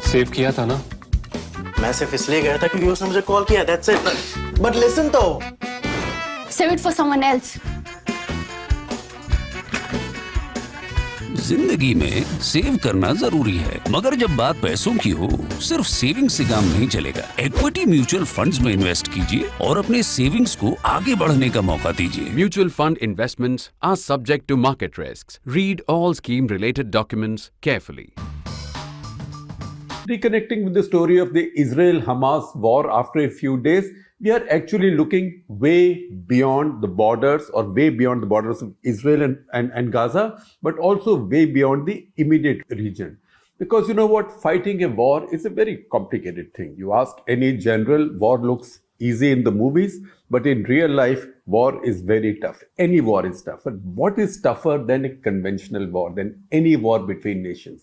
Save किया था ना? मैं सिर्फ इसलिए गया था क्योंकि उसने मुझे कॉल किया, that's it. But listen तो. Save it for someone else. जिंदगी में सेव करना जरूरी है, मगर जब बात पैसों की हो, सिर्फ सेविंग से काम नहीं चलेगा। इक्विटी म्यूचुअल फंड्स में इन्वेस्ट कीजिए और अपने सेविंग्स को आगे बढ़ने का मौका दीजिए। Mutual fund investments are subject to market risks. Read all scheme-related documents carefully. Reconnecting with the story of the Israel-Hamas war after a few days, we are actually looking way beyond the borders or way beyond the borders of Israel and Gaza, but also way beyond the immediate region. Because you know what, fighting a war is a very complicated thing. You ask any general, war looks easy in the movies, but in real life, war is very tough. Any war is tough. And what is tougher than a conventional war, than any war between nations?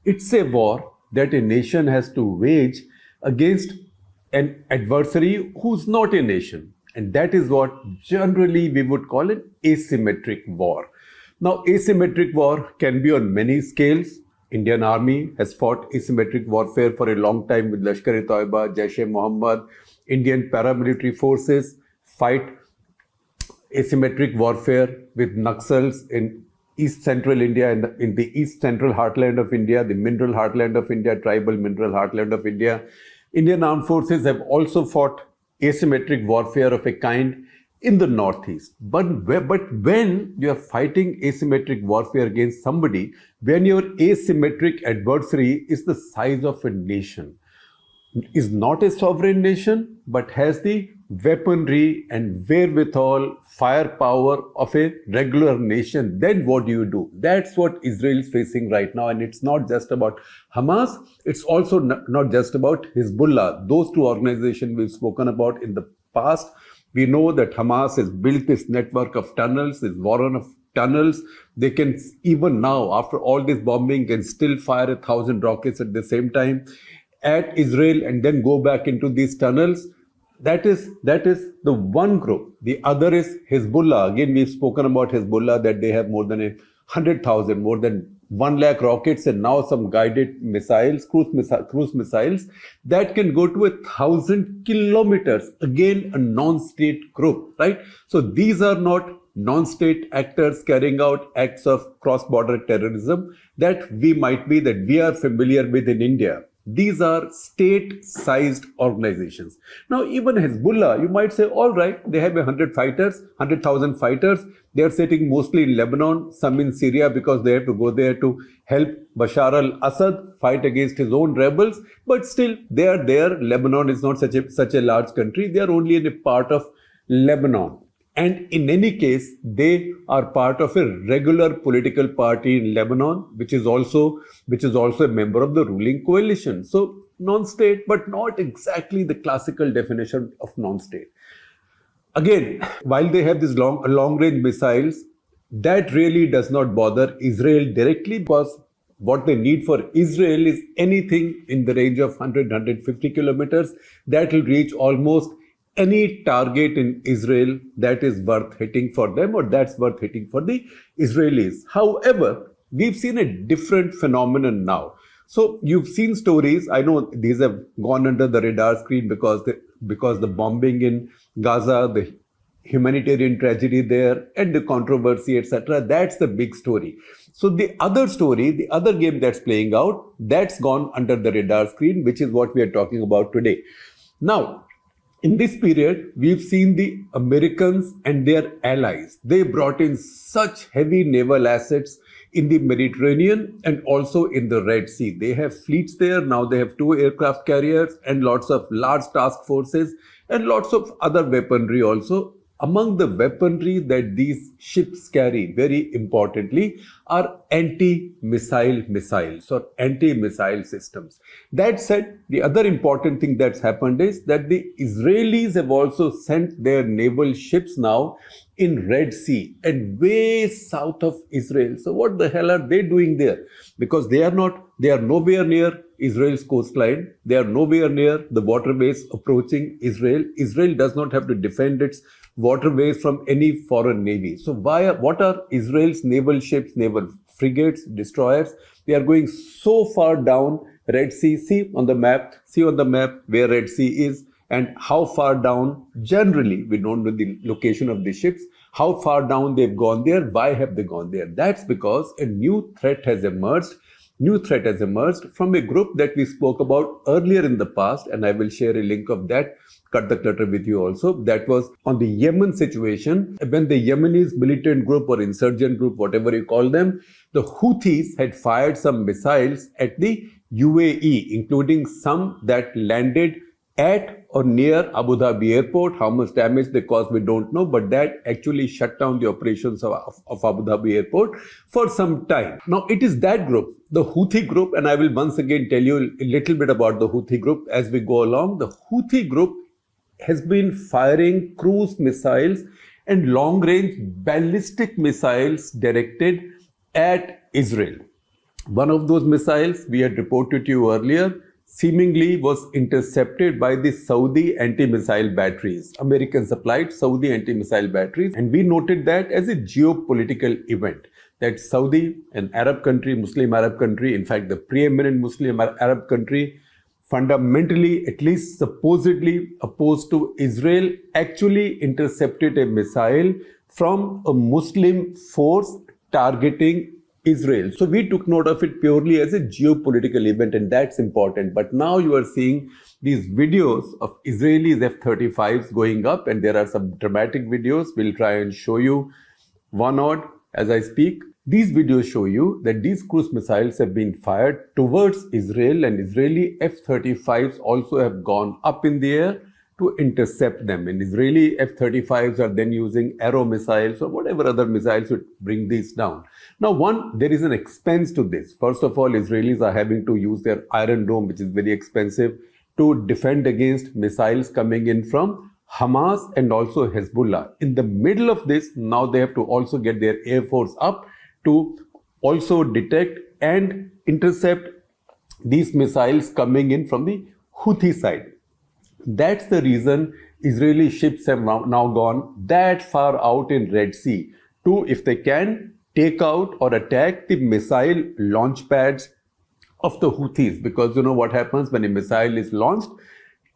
It's a war that a nation has to wage against an adversary who's not a nation. And that is what generally we would call an asymmetric war. Now, asymmetric war can be on many scales. Indian Army has fought asymmetric warfare for a long time with Lashkar-e-Toiba, Jaish-e-Mohammed. Indian paramilitary forces fight asymmetric warfare with Naxals in East Central India, in the East Central heartland of India, the mineral heartland of India, tribal mineral heartland of India. Indian armed forces have also fought asymmetric warfare of a kind in the Northeast. But when you are fighting asymmetric warfare against somebody, when your asymmetric adversary is the size of a nation, is not a sovereign nation, but has the weaponry and wherewithal, firepower of a regular nation, then what do? That's what Israel is facing right now. And it's not just about Hamas, it's also not just about Hezbollah. Those two organizations we've spoken about in the past. We know that Hamas has built this network of tunnels, this warren of tunnels. They can, even now, after all this bombing, can still fire 1,000 rockets at the same time at Israel and then go back into these tunnels. That is the one group. The other is Hezbollah. Again, we've spoken about Hezbollah, that they have more than 100,000, more than 1 lakh rockets, and now some guided missiles, cruise missiles that can go to 1,000 kilometers. Again, a non-state group, right? So these are not non-state actors carrying out acts of cross-border terrorism that we are familiar with in India. These are state-sized organizations. Now, even Hezbollah, you might say, all right, they have 100,000 fighters. They are sitting mostly in Lebanon, some in Syria, because they have to go there to help Bashar al-Assad fight against his own rebels. But still, they are there. Lebanon is not such a large country. They are only in a part of Lebanon. And in any case, they are part of a regular political party in Lebanon, which is also a member of the ruling coalition. So non-state, but not exactly the classical definition of non-state. Again, while they have these long-range missiles, that really does not bother Israel directly, because what they need for Israel is anything in the range of 100-150 kilometers that will reach almost any target in Israel that is worth hitting for them, or that's worth hitting for the Israelis. However, we've seen a different phenomenon now. So you've seen stories. I know these have gone under the radar screen because the bombing in Gaza, the humanitarian tragedy there, and the controversy, etc. That's the big story. So the other story, the other game that's playing out, that's gone under the radar screen, which is what we are talking about today. Now, in this period, we've seen the Americans and their allies. They brought in such heavy naval assets in the Mediterranean and also in the Red Sea. They have fleets there. Now they have 2 aircraft carriers and lots of large task forces and lots of other weaponry also. Among the weaponry that these ships carry, very importantly, are anti-missile missiles or anti-missile systems. That said, the other important thing that's happened is that the Israelis have also sent their naval ships now in Red Sea and way south of Israel. So what the hell are they doing there? Because they are nowhere near Israel's coastline. They are nowhere near the waterways approaching Israel. Israel does not have to defend its waterways from any foreign navy. So what are Israel's naval ships, naval frigates, destroyers? They are going so far down Red Sea. See on the map where Red Sea is and how far down. Generally, we don't know the location of the ships, how far down they've gone there, why have they gone there. That's because a new threat has emerged. From a group that we spoke about earlier in the past, and I will share a link of that Cut the Clutter with you also. That was on the Yemen situation, when the Yemenis militant group or insurgent group, whatever you call them, the Houthis had fired some missiles at the UAE, including some that landed at or near Abu Dhabi airport. How much damage they caused, we don't know, but that actually shut down the operations of Abu Dhabi airport for some time. Now, it is that group, the Houthi group, and I will once again tell you a little bit about the Houthi group as we go along. The Houthi group has been firing cruise missiles and long-range ballistic missiles directed at Israel. One of those missiles, we had reported to you earlier, seemingly was intercepted by the Saudi anti-missile batteries. American supplied Saudi anti-missile batteries. And we noted that as a geopolitical event, that Saudi, an Arab country, Muslim Arab country, in fact, the preeminent Muslim Arab country, fundamentally, at least supposedly opposed to Israel, actually intercepted a missile from a Muslim force targeting Israel. So we took note of it purely as a geopolitical event, and that's important. But now you are seeing these videos of Israelis F-35s going up, and there are some dramatic videos. We'll try and show you one odd as I speak. These videos show you that these cruise missiles have been fired towards Israel, and Israeli F-35s also have gone up in the air to intercept them. And Israeli F-35s are then using arrow missiles or whatever other missiles to bring these down. Now, there is an expense to this. First of all, Israelis are having to use their Iron Dome, which is very expensive, to defend against missiles coming in from Hamas and also Hezbollah. In the middle of this, now they have to also get their Air Force up to also detect and intercept these missiles coming in from the Houthi side. That's the reason Israeli ships have now gone that far out in Red Sea to, if they can, take out or attack the missile launch pads of the Houthis. Because you know what happens when a missile is launched?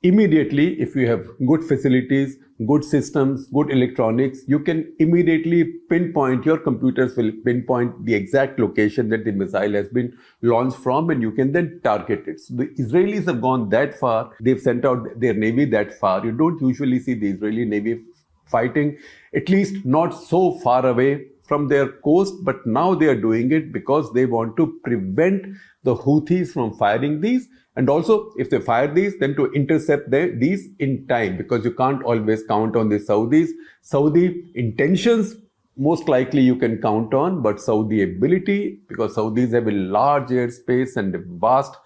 Immediately, if you have good facilities, good systems, good electronics, you can immediately pinpoint, your computers will pinpoint the exact location that the missile has been launched from, and you can then target it. So the Israelis have gone that far. They've sent out their navy that far. You don't usually see the Israeli navy fighting, at least not so far away from their coast, but now they are doing it because they want to prevent the Houthis from firing these. And also, if they fire these, then to intercept these in time, because you can't always count on the Saudis. Saudi intentions, most likely you can count on, but Saudi ability, because Saudis have a large airspace and a vast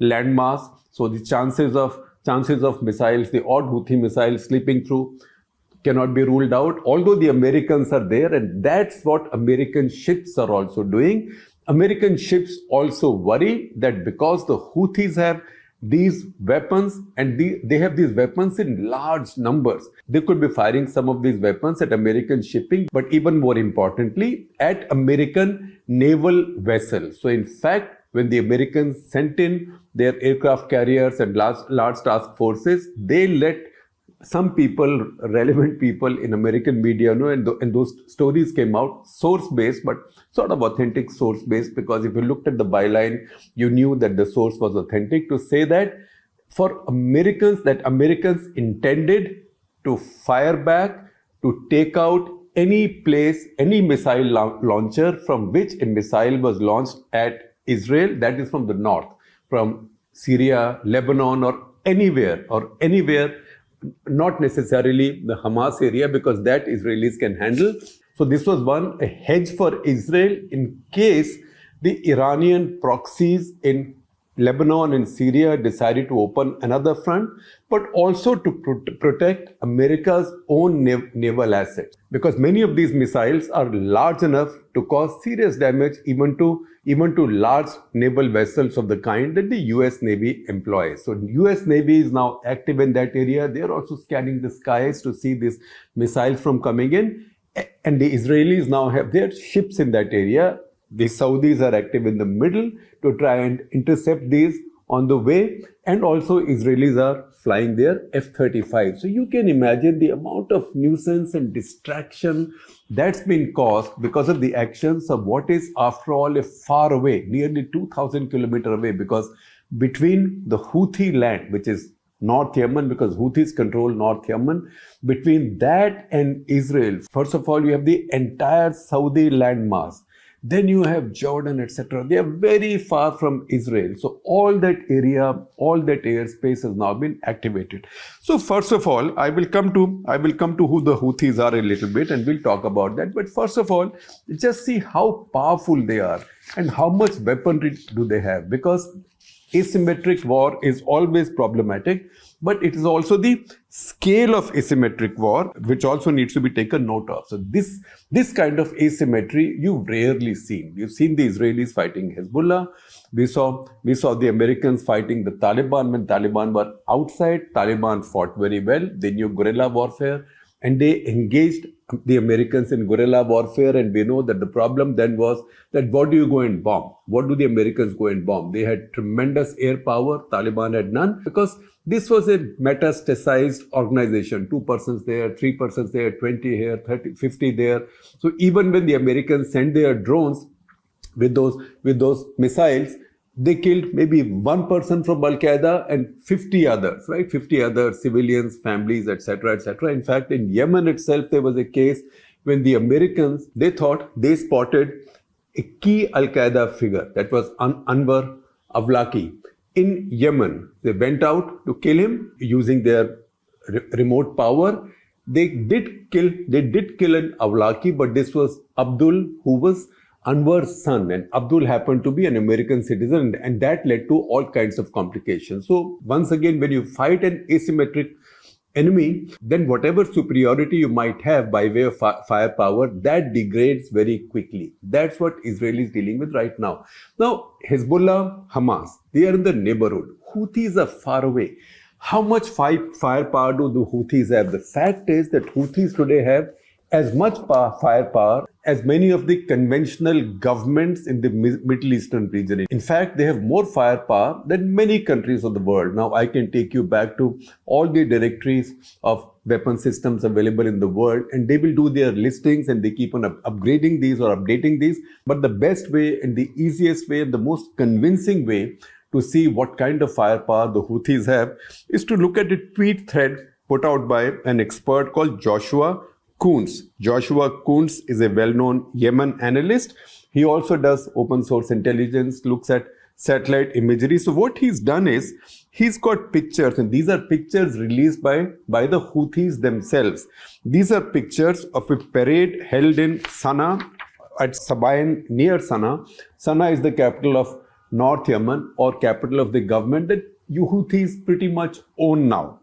landmass. So the chances of missiles, the odd Houthi missiles slipping through, cannot be ruled out, although the Americans are there, and that's what American ships are also doing. American ships also worry that because the Houthis have these weapons, and they have these weapons in large numbers, they could be firing some of these weapons at American shipping, but even more importantly, at American naval vessels. So in fact, when the Americans sent in their aircraft carriers and large task forces, they let some people, relevant people in American media know, and those stories came out source-based, but sort of authentic source-based, because if you looked at the byline, you knew that the source was authentic, to say that for Americans, that Americans intended to fire back, to take out any place, any missile launcher from which a missile was launched at Israel, that is from the north, from Syria, Lebanon, or anywhere, not necessarily the Hamas area, because that Israelis can handle. So this was a hedge for Israel in case the Iranian proxies in Lebanon and Syria decided to open another front, but also to protect America's own naval assets. Because many of these missiles are large enough to cause serious damage even to large naval vessels of the kind that the US Navy employs. So US Navy is now active in that area. They are also scanning the skies to see these missiles from coming in. And the Israelis now have their ships in that area. The Saudis are active in the middle to try and intercept these on the way, and also Israelis are flying their F-35. So you can imagine the amount of nuisance and distraction that's been caused because of the actions of what is, after all, a far away, nearly 2,000 kilometers away, because between the Houthi land, which is North Yemen, because Houthis control North Yemen, between that and Israel, first of all, you have the entire Saudi landmass. Then you have Jordan, etc. They are very far from Israel. So all that area, all that airspace has now been activated. So first of all, I will come to who the Houthis are a little bit, and we'll talk about that. But first of all, just see how powerful they are and how much weaponry do they have. Because asymmetric war is always problematic, but it is also the scale of asymmetric war which also needs to be taken note of. So this kind of asymmetry you've rarely seen. You've seen the Israelis fighting Hezbollah. We saw the Americans fighting the Taliban when Taliban were outside. Taliban fought very well. They knew guerrilla warfare, and they engaged the Americans in guerrilla warfare. And we know that the problem then was that what do you go and bomb? What do the Americans go and bomb? They had tremendous air power. Taliban had none, because this was a metastasized organization. 2 persons there, 3 persons there, 20 here, 30, 50 there. So even when the Americans sent their drones with those missiles, they killed maybe 1 person from Al-Qaeda and 50 others, right? 50 other civilians, families, etc., etc. In fact, in Yemen itself, there was a case when the Americans, they thought they spotted a key Al-Qaeda figure, that was Anwar Awlaki. In Yemen, they went out to kill him using their remote power. They did kill an Awlaki, but this was Abdul, who was Anwar's son, and Abdul happened to be an American citizen, and that led to all kinds of complications. So once again, when you fight an asymmetric enemy, then whatever superiority you might have by way of firepower, that degrades very quickly. That's what Israel is dealing with right now. Now, Hezbollah, Hamas, they are in the neighborhood. Houthis are far away. How much firepower do the Houthis have? The fact is that Houthis today have as much firepower as many of the conventional governments in the Middle Eastern region. In fact, they have more firepower than many countries of the world. Now, I can take you back to all the directories of weapon systems available in the world, and they will do their listings, and they keep on upgrading these or updating these. But the best way and the easiest way and the most convincing way to see what kind of firepower the Houthis have is to look at a tweet thread put out by an expert called Joshua Coons. Joshua Coons is a well-known Yemen analyst. He also does open source intelligence, looks at satellite imagery. So what he's done is he's got pictures, and these are pictures released by the Houthis themselves. These are pictures of a parade held in Sana'a at Sabayan near Sana'a. Sana'a is the capital of North Yemen, or capital of the government that you Houthis pretty much own now.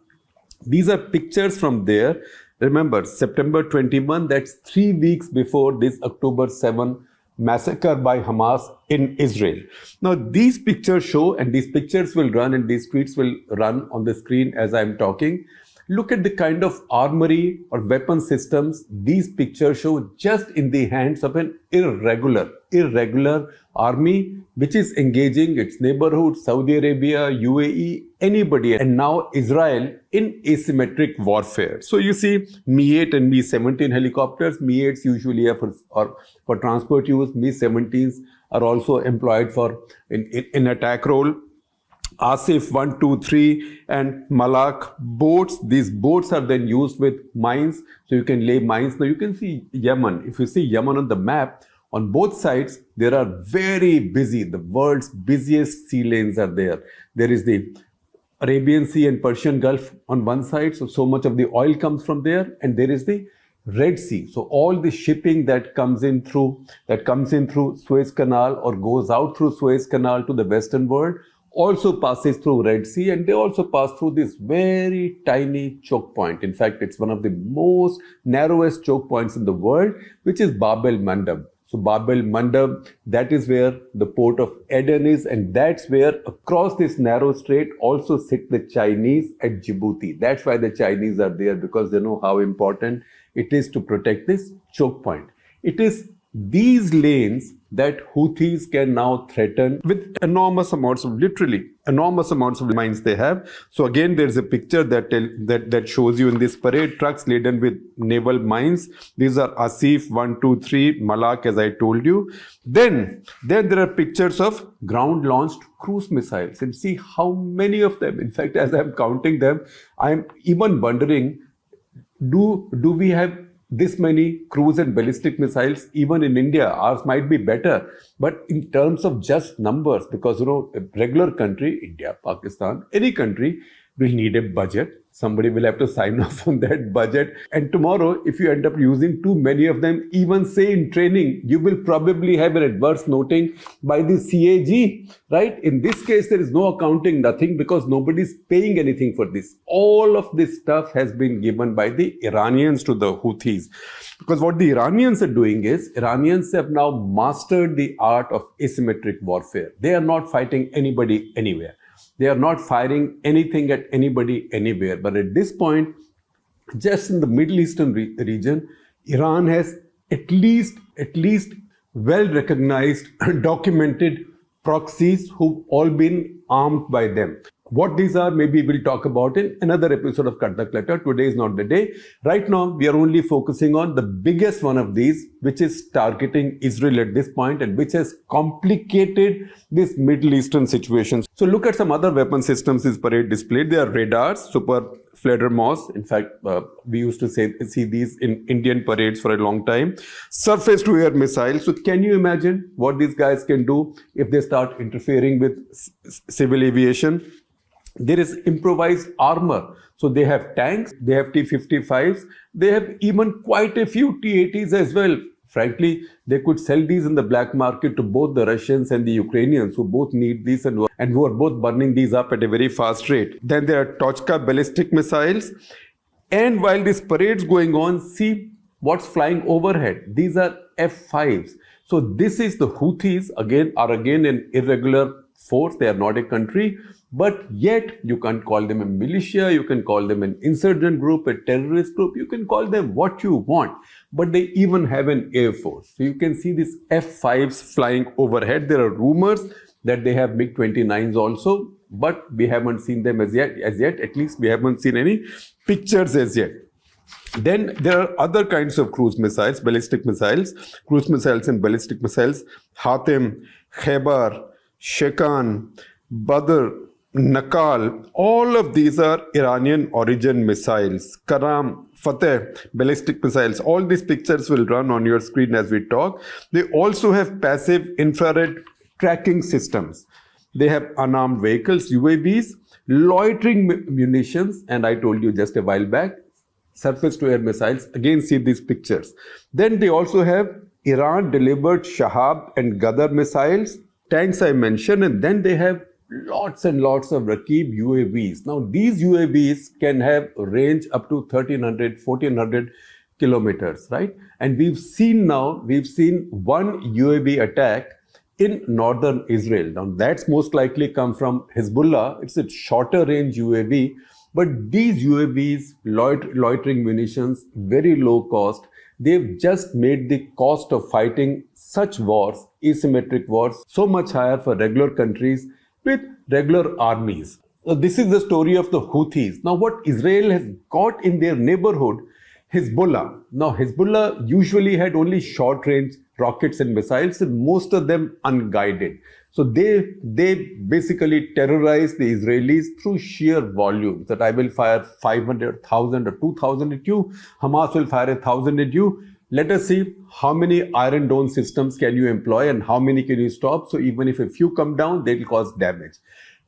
These are pictures from there. Remember, September 21, that's 3 weeks before this October 7 massacre by Hamas in Israel. Now, these pictures show, and these pictures will run, and these tweets will run on the screen as I'm talking. Look at the kind of armory or weapon systems these pictures show just in the hands of an irregular army which is engaging its neighborhood, Saudi Arabia, UAE, anybody, and now Israel in asymmetric warfare. So you see Mi-8 and Mi-17 helicopters. Mi-8s usually are for transport use. Mi-17s are also employed for in attack role. Asif 1, 2, 3 and Malak boats. These boats are then used with mines, so you can lay mines. Now you can see Yemen. If you see Yemen on the map, on both sides there are very busy, the world's busiest sea lanes are there. There is the Arabian Sea and Persian Gulf on one side, so much of the oil comes from there, and there is the Red Sea. So all the shipping that comes in through Suez Canal or goes out through Suez Canal to the Western world also passes through Red Sea, and they also pass through this very tiny choke point. In fact, it's one of the most narrowest choke points in the world, which is Bab el-Mandab. So Bab el-Mandab, that is where the port of Aden is, and that's where across this narrow strait also sit the Chinese at Djibouti. That's why the Chinese are there, because they know how important it is to protect this choke point. It is these lanes that Houthis can now threaten with enormous amounts of, literally enormous amounts of mines they have. So again, there's a picture that shows you in this parade, trucks laden with naval mines. These are Asif 1, 2, 3, Malak, as I told you. Then there are pictures of ground-launched cruise missiles, and see how many of them. In fact, as I'm counting them, I'm even wondering, do we have this many cruise and ballistic missiles even in India? Ours might be better, but in terms of just numbers, because a regular country, India, Pakistan, any country will need a budget. Somebody will have to sign off on that budget. And tomorrow, if you end up using too many of them, even say in training, you will probably have an adverse noting by the CAG, right? In this case, there is no accounting, nothing, because nobody is paying anything for this. All of this stuff has been given by the Iranians to the Houthis. Because what the Iranians are doing is, Iranians have now mastered the art of asymmetric warfare. They are not fighting anybody anywhere. They are not firing anything at anybody anywhere. But at this point, just in the Middle Eastern region, Iran has at least well-recognized, documented proxies who've all been armed by them. What these are, maybe we'll talk about in another episode of Cut the Clutter. Today is not the day. Right now, we are only focusing on the biggest one of these, which is targeting Israel at this point and which has complicated this Middle Eastern situation. So look at some other weapon systems this parade displayed. They are radars, super Fledermaus. In fact, we used to see these in Indian parades for a long time. Surface-to-air missiles. So can you imagine what these guys can do if they start interfering with civil aviation? There is improvised armor. So they have tanks, they have T-55s, they have even quite a few T-80s as well. Frankly, they could sell these in the black market to both the Russians and the Ukrainians, who both need these and who are both burning these up at a very fast rate. Then there are Tochka ballistic missiles. And while this parade's going on, see what's flying overhead. These are F-5s. So this is the Houthis, again an irregular force. They are not a country. But yet, you can't call them a militia, you can call them an insurgent group, a terrorist group, you can call them what you want. But they even have an air force. So you can see these F-5s flying overhead. There are rumors that they have MiG-29s also, but we haven't seen them as yet. At least we haven't seen any pictures as yet. Then there are other kinds of cruise missiles, ballistic missiles, cruise missiles and ballistic missiles. Hatem, Khaybar, Shekan, Badr, Nakal, all of these are Iranian origin missiles. Karam, Fateh, ballistic missiles. All these pictures will run on your screen as we talk. They also have passive infrared tracking systems. They have unarmed vehicles, UAVs, loitering munitions, and I told you just a while back, surface-to-air missiles. Again, see these pictures. Then they also have Iran-delivered Shahab and Ghadar missiles, tanks I mentioned, and then they have lots and lots of Rakib UAVs. Now, these UAVs can have range up to 1300, 1400 kilometers, right? And we've seen one UAV attack in northern Israel. Now, that's most likely come from Hezbollah. It's a shorter range UAV, but these UAVs, loitering munitions, very low cost. They've just made the cost of fighting such wars, asymmetric wars, so much higher for regular countries with regular armies. So this is the story of the Houthis. Now what Israel has got in their neighborhood, Hezbollah. Now Hezbollah usually had only short-range rockets and missiles, and most of them unguided. So they basically terrorize the Israelis through sheer volume, that I will fire 500, 1,000 or 2,000 at you, Hamas will fire 1,000 at you. Let us see how many Iron Dome systems can you employ and how many can you stop. So even if a few come down, they will cause damage.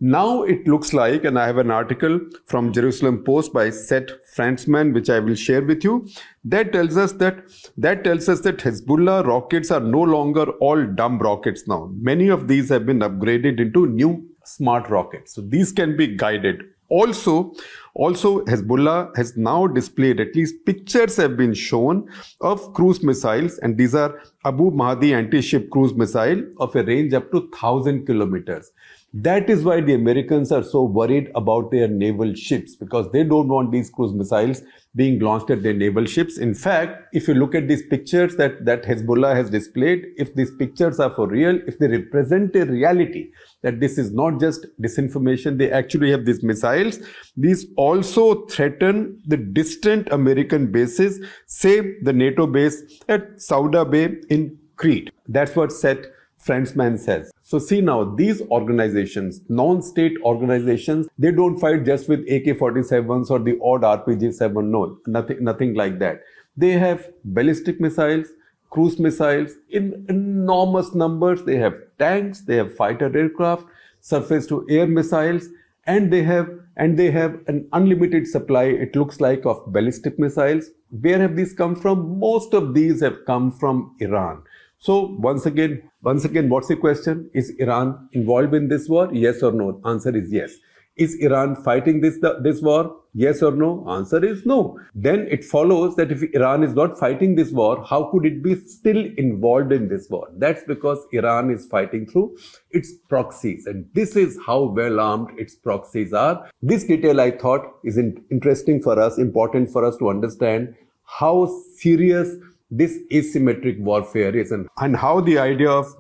Now it looks like, and I have an article from Jerusalem Post by Seth Frantzman, which I will share with you, that tells us that Hezbollah rockets are no longer all dumb rockets now. Many of these have been upgraded into new smart rockets. So these can be guided. Also, Hezbollah has now displayed, at least pictures have been shown of cruise missiles, and these are Abu Mahdi anti-ship cruise missile of a range up to 1,000 kilometers. That is why the Americans are so worried about their naval ships, because they don't want these cruise missiles being launched at their naval ships. In fact, if you look at these pictures that Hezbollah has displayed, if these pictures are for real, if they represent a reality, that this is not just disinformation, they actually have these missiles. These also threaten the distant American bases, say the NATO base at Sauda Bay in Crete. That's what Seth Friendsman says. So see now, these organizations, non-state organizations, they don't fight just with AK-47s or the odd RPG-7. No, nothing like that. They have ballistic missiles, cruise missiles in enormous numbers. They have tanks, they have fighter aircraft, surface-to-air missiles, and they have an unlimited supply, it looks like, of ballistic missiles. Where have these come from? Most of these have come from Iran. So once again, what's the question? Is Iran involved in this war? Yes or no? Answer is yes. Is Iran fighting this war? Yes or no? Answer is no. Then it follows that if Iran is not fighting this war, how could it be still involved in this war? That's because Iran is fighting through its proxies. And this is how well armed its proxies are. This detail, I thought, is interesting for us, important for us to understand how serious this asymmetric warfare is, and how the idea of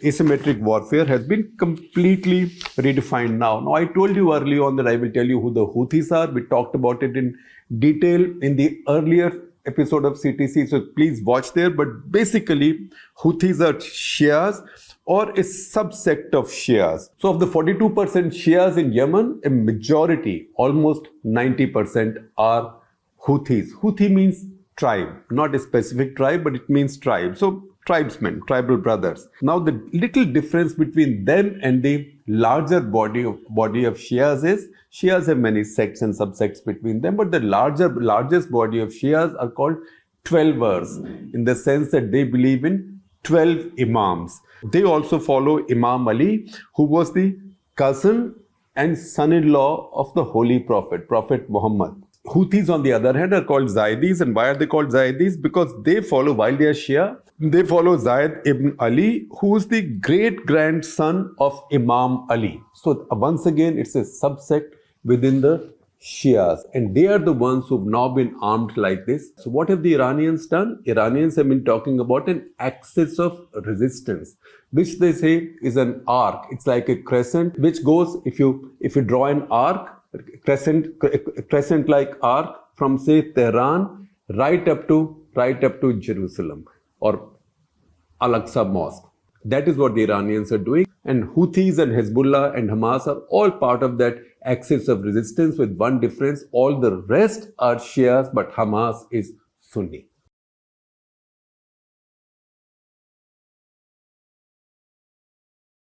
asymmetric warfare has been completely redefined now. Now, I told you earlier on that I will tell you who the Houthis are. We talked about it in detail in the earlier episode of CTC, so please watch there. But basically, Houthis are Shias or a subsect of Shias. So of the 42% Shias in Yemen, a majority, almost 90%, are Houthis. Houthi means tribe, not a specific tribe, but it means tribe. So tribesmen, tribal brothers. Now the little difference between them and the larger body of Shias is, Shias have many sects and subsects between them, but the largest body of Shias are called 12ers, in the sense that they believe in 12 imams. They also follow Imam Ali, who was the cousin and son-in-law of the Holy Prophet, Prophet Muhammad. Houthis, on the other hand, are called Zaydis. And why are they called Zaydis? Because they follow, while they are Shia, they follow Zayd ibn Ali, who is the great-grandson of Imam Ali. So once again, it's a subsect within the Shias. And they are the ones who've now been armed like this. So what have the Iranians done? Iranians have been talking about an axis of resistance, which they say is an arc. It's like a crescent, which goes, if you draw an arc, crescent-like arc from, say, Tehran right up to Jerusalem or Al-Aqsa Mosque. That is what the Iranians are doing. And Houthis and Hezbollah and Hamas are all part of that axis of resistance, with one difference: all the rest are Shias, but Hamas is Sunni.